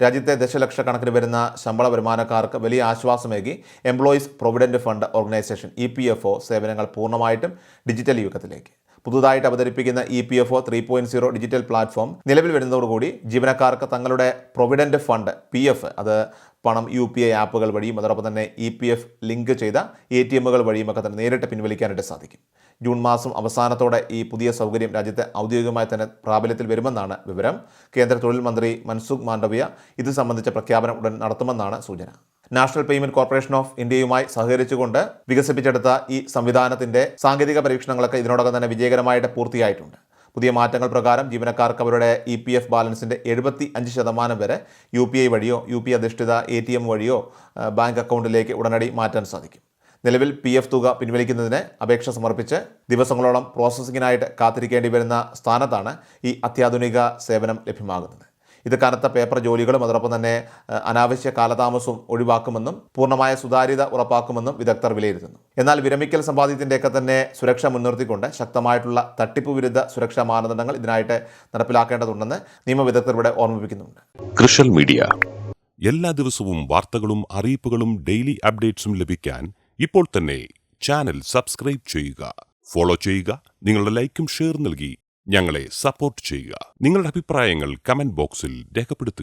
രാജ്യത്തെ ദശലക്ഷക്കണക്കിന് വരുന്ന ശമ്പള വരുമാനക്കാർക്ക് വലിയ ആശ്വാസമേകി employees provident fund organisation EPFO സേവനങ്ങൾ പൂർണ്ണമായിട്ടും ഡിജിറ്റൽ യുഗത്തിലേക്ക്. പുതുതായിട്ട് അവതരിപ്പിക്കുന്ന EPFO 3.0 ഡിജിറ്റൽ പ്ലാറ്റ്ഫോം നിലവിൽ വരുന്നതോടുകൂടി ജീവനക്കാർക്ക് തങ്ങളുടെ പ്രൊവിഡന്റ് ഫണ്ട് PF അത് പണം UPI ആപ്പുകൾ വഴിയും അതോടൊപ്പം തന്നെ EPF ലിങ്ക് ചെയ്ത ATMകൾ വഴിയുമൊക്കെ തന്നെ നേരിട്ട് പിൻവലിക്കാനായിട്ട് സാധിക്കും. ജൂൺ മാസം അവസാനത്തോടെ ഈ പുതിയ സൗകര്യം രാജ്യത്തെ ഔദ്യോഗികമായി തന്നെ പ്രാബല്യത്തിൽ വരുമെന്നാണ് വിവരം. കേന്ദ്ര തൊഴിൽ മന്ത്രി മൻസുഖ് മാണ്ഡവ്യ ഇത് സംബന്ധിച്ച പ്രഖ്യാപനം ഉടൻ നടത്തുമെന്നാണ് സൂചന. നാഷണൽ പേയ്മെന്റ് കോർപ്പറേഷൻ ഓഫ് ഇന്ത്യയുമായി സഹകരിച്ചുകൊണ്ട് വികസിപ്പിച്ചെടുത്ത ഈ സംവിധാനത്തിന്റെ സാങ്കേതിക പരീക്ഷണങ്ങളൊക്കെ ഇതിനോടകം തന്നെ വിജയകരമായിട്ട് പൂർത്തിയായിട്ടുണ്ട്. പുതിയ മാറ്റങ്ങൾ പ്രകാരം ജീവനക്കാർക്ക് അവരുടെ EPF ബാലൻസിൻ്റെ 75% വരെ UPI വഴിയോ UPI അധിഷ്ഠിത ATM വഴിയോ ബാങ്ക് അക്കൗണ്ടിലേക്ക് ഉടനടി മാറ്റാൻ സാധിക്കും. നിലവിൽ PF തുക പിൻവലിക്കുന്നതിന് അപേക്ഷ സമർപ്പിച്ച് ദിവസങ്ങളോളം പ്രോസസ്സിങ്ങിനായിട്ട് കാത്തിരിക്കേണ്ടി വരുന്ന സ്ഥാനത്താണ് ഈ അത്യാധുനിക സേവനം ലഭ്യമാകുന്നത്. ഇത് കനത്ത പേപ്പർ ജോലികളും അതോടൊപ്പം തന്നെ അനാവശ്യ കാലതാമസവും ഒഴിവാക്കുമെന്നും പൂർണ്ണമായ സുതാര്യത ഉറപ്പാക്കുമെന്നും വിദഗ്ധർ വിലയിരുത്തുന്നു. എന്നാൽ വിരമിക്കൽ സമ്പാദ്യത്തിൻ്റെയൊക്കെ തന്നെ സുരക്ഷ മുൻനിർത്തിക്കൊണ്ട് ശക്തമായിട്ടുള്ള തട്ടിപ്പ് വിരുദ്ധ സുരക്ഷാ മാനദണ്ഡങ്ങൾ ഇതിനായിട്ട് നടപ്പിലാക്കേണ്ടതുണ്ടെന്ന് നിയമവിദഗ്ധർ ഇവിടെ ഓർമ്മിപ്പിക്കുന്നുണ്ട്. കൃഷൽ മീഡിയ എല്ലാ ദിവസവും വാർത്തകളും അറിയിപ്പുകളും ഡെയിലി അപ്ഡേറ്റ്സും ലഭിക്കാൻ ഇപ്പോൾ തന്നെ ചാനൽ സബ്സ്ക്രൈബ് ചെയ്യുക, ഫോളോ ചെയ്യുക, നിങ്ങളുടെ ലൈക്കും ഷെയർ നൽകി ഞങ്ങളെ സപ്പോർട്ട് ചെയ്യുക. നിങ്ങളുടെ അഭിപ്രായങ്ങൾ കമന്റ് ബോക്സിൽ രേഖപ്പെടുത്തുക.